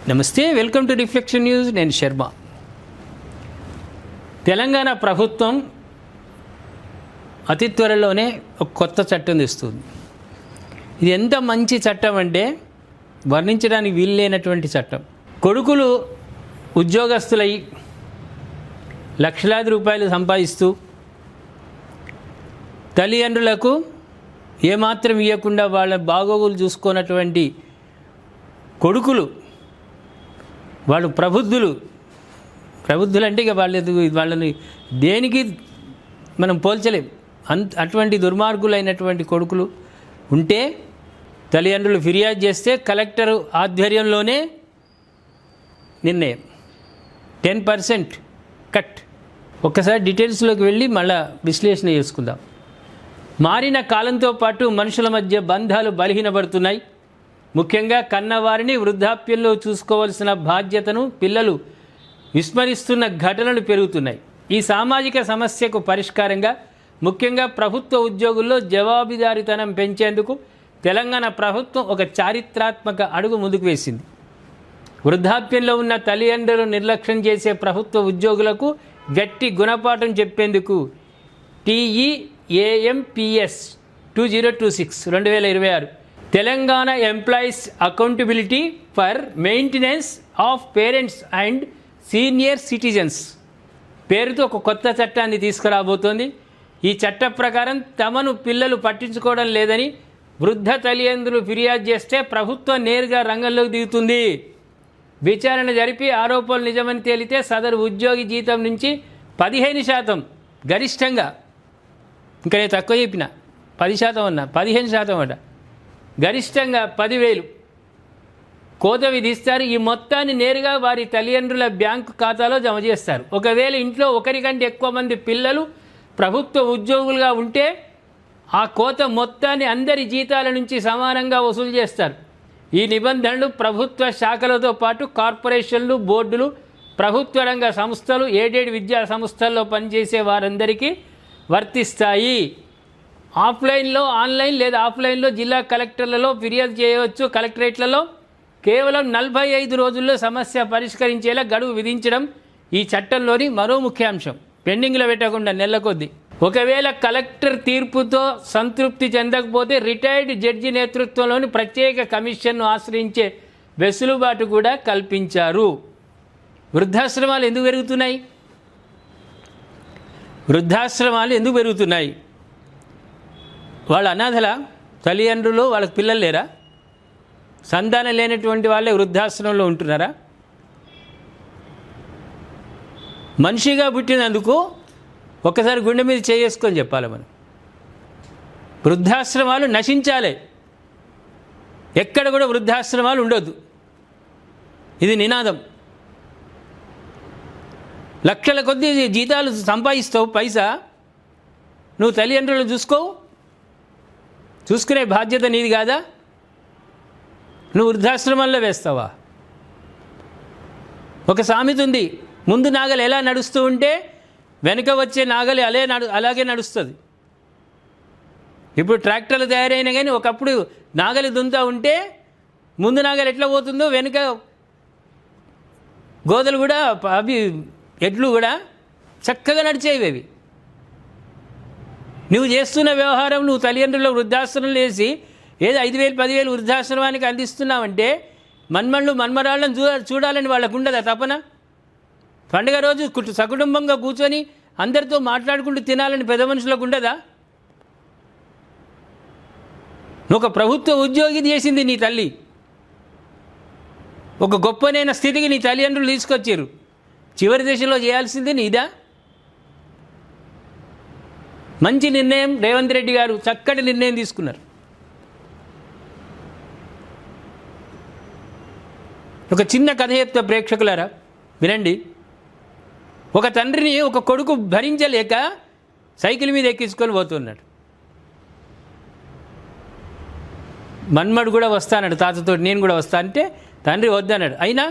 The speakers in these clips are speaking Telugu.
నమస్తే, వెల్కమ్ టు రిఫ్లెక్షన్ న్యూస్. నేను శర్మ. తెలంగాణ ప్రభుత్వం అతి త్వరలోనే ఒక కొత్త చట్టం తెస్తుంది. ఇది ఎంత మంచి చట్టం అంటే వర్ణించడానికి వీల్లేనటువంటి చట్టం. కొడుకులు ఉద్యోగస్తులై లక్షలాది రూపాయలు సంపాదిస్తూ తల్లిదండ్రులకు ఏమాత్రం ఇవ్వకుండా వాళ్ళ బాగోగులు చూసుకున్నటువంటి కొడుకులు, వాళ్ళు ప్రబుద్ధులు అంటే ఇక వాళ్ళని దేనికి మనం పోల్చలేం. అటువంటి దుర్మార్గులైనటువంటి కొడుకులు ఉంటే తల్లిదండ్రులు ఫిర్యాదు చేస్తే కలెక్టర్ ఆధ్వర్యంలోనే నిర్ణయం 10% కట్. ఒక్కసారి డీటెయిల్స్లోకి వెళ్ళి మళ్ళా విశ్లేషణ చేసుకుందాం. మారిన కాలంతో పాటు మనుషుల మధ్య బంధాలు బలహీనపడుతున్నాయి. ముఖ్యంగా కన్నవారిని వృద్ధాప్యంలో చూసుకోవాల్సిన బాధ్యతను పిల్లలు విస్మరిస్తున్న ఘటనలు పెరుగుతున్నాయి. ఈ సామాజిక సమస్యకు పరిష్కారంగా ముఖ్యంగా ప్రభుత్వ ఉద్యోగుల్లో జవాబుదారీతనం పెంచేందుకు తెలంగాణ ప్రభుత్వం ఒక చారిత్రాత్మక అడుగు ముందుకు వేసింది. వృద్ధాప్యంలో ఉన్న తల్లిదండ్రులు నిర్లక్ష్యం చేసే ప్రభుత్వ ఉద్యోగులకు గట్టి గుణపాఠం చెప్పేందుకు TEAMPS 2026 Telangana employees accountability for maintenance of parents and senior citizens పేరుతో ఒక కొత్త చట్టాన్ని తీసుకురాబోతోంది. ఈ చట్ట ప్రకారం తమను పిల్లలు పట్టించుకోవడం లేదని వృద్ధ తల్లిదండ్రులు ఫిర్యాదు చేస్తే ప్రభుత్వం నేరుగా రంగంలోకి దిగుతుంది. విచారణ జరిపి ఆరోపణలు నిజమని తేలితే సదరు ఉద్యోగి జీతం నుంచి 15% గరిష్టంగా, ఇంకా నేను తక్కువ చెప్పిన 10% అన్నా, 15% అట, గరిష్టంగా 10,000 కోత విధిస్తారు. ఈ మొత్తాన్ని నేరుగా వారి తల్లిదండ్రుల బ్యాంకు ఖాతాలో జమ చేస్తారు. ఒకవేళ ఇంట్లో ఒకరికంటే ఎక్కువ మంది పిల్లలు ప్రభుత్వ ఉద్యోగులుగా ఉంటే ఆ కోత మొత్తాన్ని అందరి జీతాల నుంచి సమానంగా వసూలు చేస్తారు. ఈ నిబంధనలు ప్రభుత్వ శాఖలతో పాటు కార్పొరేషన్లు, బోర్డులు, ప్రభుత్వ రంగ సంస్థలు, ఎయిడెడ్ విద్యా సంస్థల్లో పనిచేసే వారందరికీ వర్తిస్తాయి. ఆఫ్లైన్లో, ఆన్లైన్ లేదా ఆఫ్లైన్లో జిల్లా కలెక్టర్లలో ఫిర్యాదు చేయవచ్చు. కలెక్టరేట్లలో కేవలం 45 రోజుల్లో సమస్య పరిష్కరించేలా గడువు విధించడం ఈ చట్టంలోని మరో ముఖ్యాంశం. పెండింగ్లో పెట్టకుండా నెలల కొద్దీ. ఒకవేళ కలెక్టర్ తీర్పుతో సంతృప్తి చెందకపోతే రిటైర్డ్ జడ్జి నేతృత్వంలోని ప్రత్యేక కమిషన్ను ఆశ్రయించే వెసులుబాటు కూడా కల్పించారు. వృద్ధాశ్రమాలు ఎందుకు పెరుగుతున్నాయి? వాళ్ళ అనాథల తల్లిదండ్రులు, వాళ్ళకి పిల్లలు లేరా? సంతానం లేనటువంటి వాళ్ళే వృద్ధాశ్రమంలో ఉంటున్నారా? మనిషిగా పుట్టినందుకు ఒక్కసారి గుండె మీద చేసుకొని చెప్పాలి మనం. వృద్ధాశ్రమాలు నశించాలి. ఎక్కడ కూడా వృద్ధాశ్రమాలు ఉండొద్దు. ఇది నినాదం. లక్షల కొద్దీ జీతాలు సంపాదిస్తావు, పైసా నువ్వు తల్లిదండ్రులు చూసుకునే బాధ్యత నీది కాదా? నువ్వు వృద్ధాశ్రమంలో వేస్తావా? ఒక సామెత ఉంది, ముందు నాగలి ఎలా నడుస్తూ ఉంటే వెనుక వచ్చే నాగలి అలాగే నడుస్తుంది. ఇప్పుడు ట్రాక్టర్లు తయారైనా కానీ ఒకప్పుడు నాగలి దున్నుతూ ఉంటే ముందు నాగలి ఎట్లా పోతుందో వెనుక గోదలు కూడా, అవి ఎడ్లు కూడా చక్కగా నడిచేవి. అవి నువ్వు చేస్తున్న వ్యవహారం, నువ్వు తల్లిదండ్రుల వృద్ధాశ్రమం వేసి ఏదో 5,000 10,000 వృద్ధాశ్రమానికి అందిస్తున్నావంటే మన్మరాళ్ళని చూడాలని వాళ్ళకు ఉండదా తపన? పండుగ రోజు సకుటుంబంగా కూర్చొని అందరితో మాట్లాడుకుంటూ తినాలని పెద్ద మనుషులకు ఉండదా? ఒక ప్రభుత్వ ఉద్యోగి చేసింది నీ తల్లి. ఒక గొప్పనైన స్థితికి నీ తల్లిదండ్రులు తీసుకొచ్చారు. చివరి దశలో చేయాల్సింది నీదా? మంచి నిర్ణయం రేవంత్ రెడ్డి గారు చక్కటి నిర్ణయం తీసుకున్నారు. ఒక చిన్న కథ చెప్తే ప్రేక్షకులారా వినండి. ఒక తండ్రిని ఒక కొడుకు భరించలేక సైకిల్ మీద ఎక్కించుకొని పోతున్నాడు. మన్మడు కూడా వస్తానడు తాతతో, నేను కూడా వస్తా అంటే తండ్రి వద్దన్నాడు. అయినా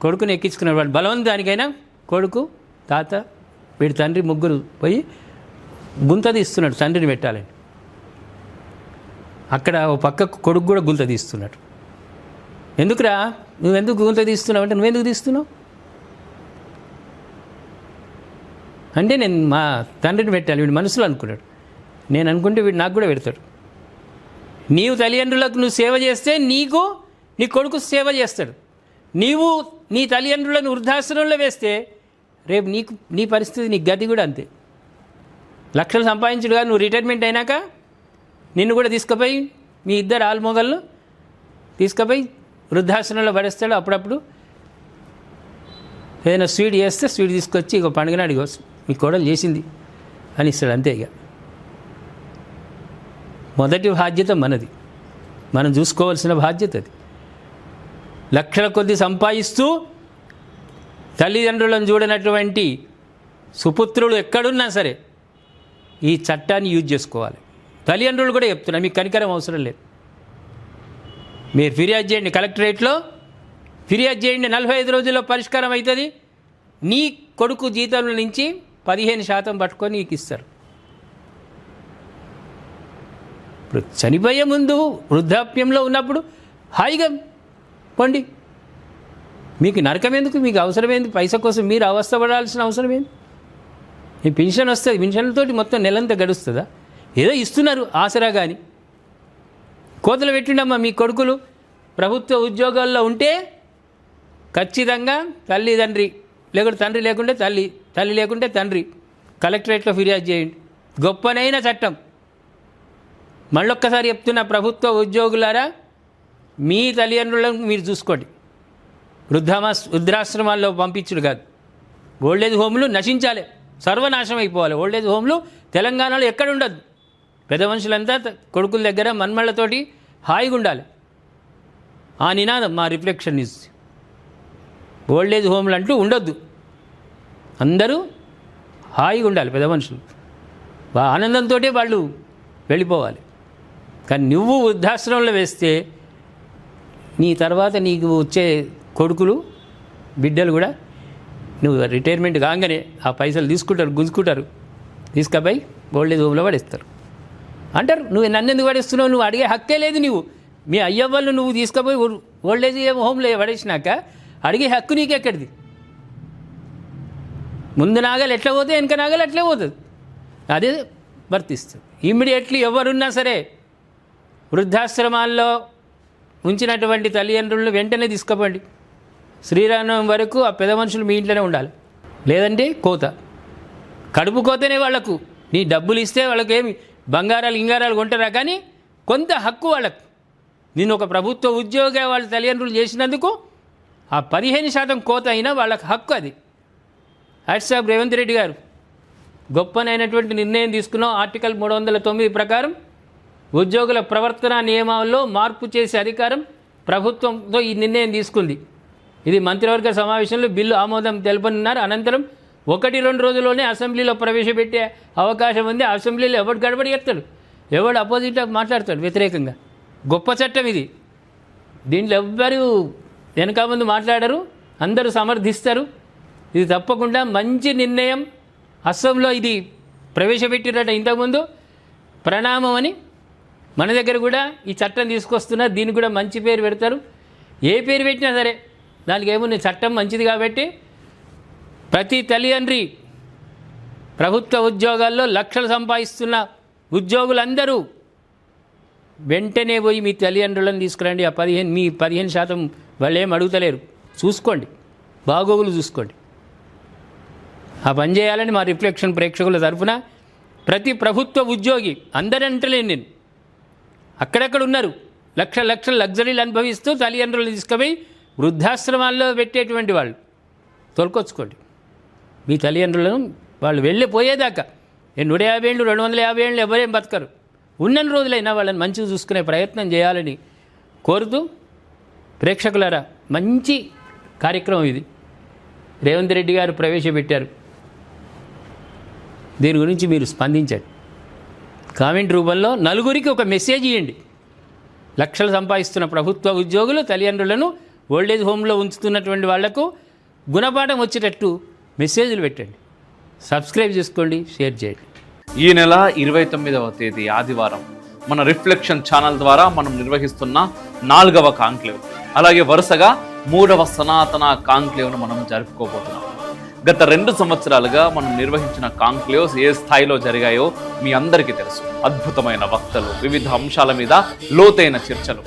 కొడుకుని ఎక్కించుకున్నాడు. వాడు బలవంతానికైనా కొడుకు, తాత, వీడి తండ్రి ముగ్గురు పోయి గుంత తీస్తున్నాడు తండ్రిని పెట్టాలని. అక్కడ ఓ పక్కకు కొడుకు కూడా గుంత తీస్తున్నాడు. ఎందుకురా నువ్వెందుకు గుంత తీస్తున్నావు అంటే నువ్వెందుకు తీస్తున్నావు అంటే నేను మా తండ్రిని పెట్టాలి, వీడు మనసులో అనుకున్నాడు, నేను అనుకుంటే వీడు నాకు కూడా పెడతాడు. నీవు తల్లిదండ్రులకు నువ్వు సేవ చేస్తే నీకు నీ కొడుకు సేవ చేస్తాడు. నీవు నీ తల్లిదండ్రులను వృద్ధాశ్రమంలో వేస్తే రేపు నీ పరిస్థితి, నీ గతి కూడా అంతే. లక్షలు సంపాదించుడుగా నువ్వు రిటైర్మెంట్ అయినాక నిన్ను కూడా తీసుకుపోయి మీ ఇద్దరు ఆల్మొగళ్ళు తీసుకుపోయి వృద్ధాశ్రమంలో పడేస్తాడు. అప్పుడప్పుడు ఏదైనా స్వీట్ చేస్తే స్వీట్ తీసుకొచ్చి ఇక పండుగ నాడు మీ కోడలు చేసింది అని ఇస్తాడు, అంతే. ఇక మొదటి బాధ్యత మనది, మనం చూసుకోవాల్సిన బాధ్యత అది. లక్షల కొద్ది సంపాదిస్తూ తల్లిదండ్రులను చూడనటువంటి సుపుత్రులు ఎక్కడున్నా సరే ఈ చట్టాన్ని యూజ్ చేసుకోవాలి. తల్లిదండ్రులు కూడా చెప్తున్నారు, మీకు కనికరం అవసరం లేదు, మీరు ఫిర్యాదు చేయండి, కలెక్టరేట్లో ఫిర్యాదు చేయండి, 45 రోజుల్లో పరిష్కారం అవుతుంది. నీ కొడుకు జీతంలో నుంచి 15% పట్టుకొని నీకు ఇస్తారు. ఇప్పుడు చనిపోయే ముందు వృద్ధాప్యంలో ఉన్నప్పుడు హాయిగా పండి, మీకు నరకం ఎందుకు, మీకు అవసరమైంది పైసా కోసం మీరు అవస్థపడాల్సిన అవసరం ఏంది? మీ పెన్షన్ వస్తుంది, పెన్షన్లతో మొత్తం నెలంతా గడుస్తుందా? ఏదో ఇస్తున్నారు ఆసరా, కానీ కోతలు పెట్టిండమ్మా మీ కొడుకులు ప్రభుత్వ ఉద్యోగాల్లో ఉంటే ఖచ్చితంగా తల్లిదండ్రి లేకుంటే తండ్రి లేకుంటే తల్లి లేకుంటే తండ్రి కలెక్టరేట్లో ఫిర్యాదు చేయండి. గొప్పనైన చట్టం. మళ్ళొక్కసారి చెప్తున్న ప్రభుత్వ ఉద్యోగులారా, మీ తల్లిదండ్రులను మీరు చూసుకోండి. వృద్ధాశ్రమాల్లో పంపించుడు కాదు. ఓల్డేజ్ హోమ్లు నశించాలి, సర్వనాశనం అయిపోవాలి. ఓల్డేజ్ హోమ్లు తెలంగాణలో ఎక్కడ ఉండదు. పెద్ద మనుషులంతా కొడుకుల దగ్గర మన్మళ్ళతోటి హాయిగా ఉండాలి. ఆ నినాదం మా రిఫ్లెక్షన్ న్యూస్. ఓల్డేజ్ హోమ్లు అంటూ ఉండొద్దు, అందరూ హాయిగా ఉండాలి. పెద్ద మనుషులు ఆనందంతో వాళ్ళు వెళ్ళిపోవాలి. కానీ నువ్వు వృద్ధాశ్రమంలో వేస్తే నీ తర్వాత నీకు వచ్చే కొడుకులు బిడ్డలు కూడా నువ్వు రిటైర్మెంట్ కాగానే ఆ పైసలు తీసుకుంటారు, గుంజుకుంటారు, తీసుకుపోయి ఓల్డేజ్ హోమ్లో పడేస్తారు. అంటారు నువ్వు నన్ను ఎందుకు పడేస్తున్నావు, నువ్వు అడిగే హక్కే లేదు. నువ్వు మీ అయ్య వాళ్ళు నువ్వు తీసుకుపోయి ఓల్డేజ్ హోమ్లో పడేసినాక అడిగే హక్కు నీకెక్కడిది? ముందు నాగలు ఎట్లా పోతే వెనక నాగలు అట్లే పోతుంది. అదే వర్తిస్తుంది. ఇమ్మీడియట్లీ ఎవరున్నా సరే వృద్ధాశ్రమాల్లో ఉంచినటువంటి తల్లిదండ్రులను వెంటనే తీసుకుపోండి. శ్రీరామనవమి వరకు ఆ పెద్ద మనుషులు మీ ఇంట్లోనే ఉండాలి. లేదంటే కోత, కడుపు కోతనే వాళ్లకు. నీ డబ్బులు ఇస్తే వాళ్ళకి ఏమి బంగారాలు ఇంగారాలు కొంటారా, కానీ కొంత హక్కు వాళ్ళకు. నేను ఒక ప్రభుత్వ ఉద్యోగ వాళ్ళ తల్లిదండ్రులు చేసినందుకు ఆ 15% కోత అయినా వాళ్ళకి హక్కు. అది సాబ్ రేవంత్ రెడ్డి గారు గొప్పనైనటువంటి నిర్ణయం తీసుకున్నాం. ఆర్టికల్ 309 ప్రకారం ఉద్యోగుల ప్రవర్తన నియమాల్లో మార్పు చేసే అధికారం ప్రభుత్వంతో ఈ నిర్ణయం తీసుకుంది. ఇది మంత్రివర్గ సమావేశంలో బిల్లు ఆమోదం తెలుపనున్నారు. అనంతరం 1-2 రోజుల్లోనే అసెంబ్లీలో ప్రవేశపెట్టే అవకాశం ఉంది. అసెంబ్లీలో ఎవడు గడబడి చెప్తాడు, ఎవడు అపోజిట్ మాట్లాడతాడు వ్యతిరేకంగా. గొప్ప చట్టం ఇది. దీంట్లో ఎవ్వరు వెనక ముందు మాట్లాడరు, అందరూ సమర్థిస్తారు. ఇది తప్పకుండా మంచి నిర్ణయం. అస్సాంలో ఇది ప్రవేశపెట్టిరట ఇంతకుముందు, ప్రణామం అని. మన దగ్గర కూడా ఈ చట్టం తీసుకొస్తున్నారు. దీనికి కూడా మంచి పేరు పెడతారు. ఏ పేరు పెట్టినా సరే దానికి ఏముంది, చట్టం మంచిది కాబట్టి ప్రతి తల్లిదండ్రి ప్రభుత్వ ఉద్యోగాల్లో లక్షలు సంపాదిస్తున్న ఉద్యోగులందరూ వెంటనే పోయి మీ తల్లిదండ్రులను తీసుకురండి. ఆ 15% వాళ్ళు ఏం అడుగుతలేరు, చూసుకోండి, బాగోగులు చూసుకోండి. ఆ పని చేయాలని మా రిఫ్లెక్షన్ ప్రేక్షకుల తరఫున ప్రతి ప్రభుత్వ ఉద్యోగి, అందరంటలేను నేను, అక్కడక్కడ ఉన్నారు లక్షల లగ్జరీలు అనుభవిస్తూ తల్లిదండ్రులు తీసుకుపోయి వృద్ధాశ్రమాల్లో పెట్టేటువంటి వాళ్ళు తోలుకొచ్చుకోండి. మీ తల్లిదండ్రులను వాళ్ళు వెళ్ళిపోయేదాకా 150 ఏళ్ళు 250 ఏళ్ళు ఎవరేం బతకరు. ఉన్నన్ని రోజులైనా వాళ్ళని మంచిగా చూసుకునే ప్రయత్నం చేయాలని కోరుతూ, ప్రేక్షకులారా మంచి కార్యక్రమం ఇది రేవంత్ రెడ్డి గారు ప్రవేశపెట్టారు. దీని గురించి మీరు స్పందించండి. కామెంట్ రూపంలో నలుగురికి ఒక మెసేజ్ ఇవ్వండి. లక్షలు సంపాదిస్తున్న ప్రభుత్వ ఉద్యోగులు తల్లిదండ్రులను ఓల్డేజ్ హోమ్లో ఉంచుతున్నటువంటి వాళ్లకు గుణపాఠం వచ్చేటట్టు మెసేజ్లు పెట్టండి. సబ్స్క్రైబ్ చేసుకోండి, షేర్ చేయండి. ఈ నెల 29వ తేదీ ఆదివారం మన రిఫ్లెక్షన్ ఛానల్ ద్వారా మనం నిర్వహిస్తున్న 4వ కాంక్లేవ్. అలాగే వరుసగా 3వ సనాతన కాంక్లేవ్ను మనం జరుపుకోబోతున్నాం. గత 2 సంవత్సరాలుగా మనం నిర్వహించిన కాంక్లేవ్స్ ఏ స్థాయిలో జరిగాయో మీ అందరికీ తెలుసు. అద్భుతమైన వక్తలు, వివిధ అంశాల మీద లోతైన చర్చలు,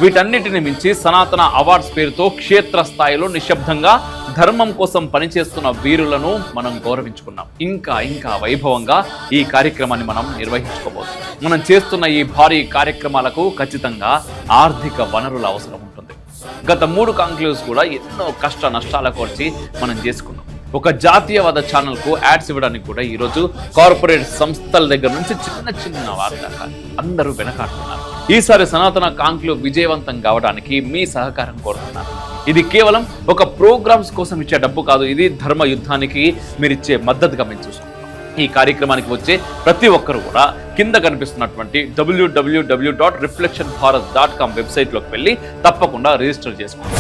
వీటన్నిటిని మించి సనాతన అవార్డ్స్ పేరుతో క్షేత్ర స్థాయిలో నిశ్శబ్దంగా ధర్మం కోసం పనిచేస్తున్న వీరులను మనం గౌరవించుకున్నాం. ఇంకా వైభవంగా ఈ కార్యక్రమాన్ని మనం నిర్వహించుకోబోతున్నాం. మనం చేస్తున్న ఈ భారీ కార్యక్రమాలకు ఖచ్చితంగా ఆర్థిక వనరుల అవసరం ఉంటుంది. గత 3 కాంక్లేవ్స్ కూడా ఎన్నో కష్ట నష్టాల కోర్చి మనం చేసుకున్నాం. ఒక జాతీయవాద ఛానల్కు యాడ్స్ ఇవ్వడానికి కూడా ఈరోజు కార్పొరేట్ సంస్థల దగ్గర నుంచి చిన్న వారి దాకా అందరూ వెనకాడుతున్నారు. ఈసారి సనాతన కాంక్లేవ్ విజయవంతం కావడానికి మీ సహకారం కోరుతున్నారు. ఇది కేవలం ఒక ప్రోగ్రామ్స్ కోసం ఇచ్చే డబ్బు కాదు, ఇది ధర్మ యుద్ధానికి మీరిచ్చే మద్దతుగా మేము చూస్తాం. ఈ కార్యక్రమానికి వచ్చే ప్రతి ఒక్కరు కూడా కింద కనిపిస్తున్నటువంటి www.reflectionbharat.com వెబ్సైట్లోకి వెళ్ళి తప్పకుండా రిజిస్టర్ చేసుకోండి.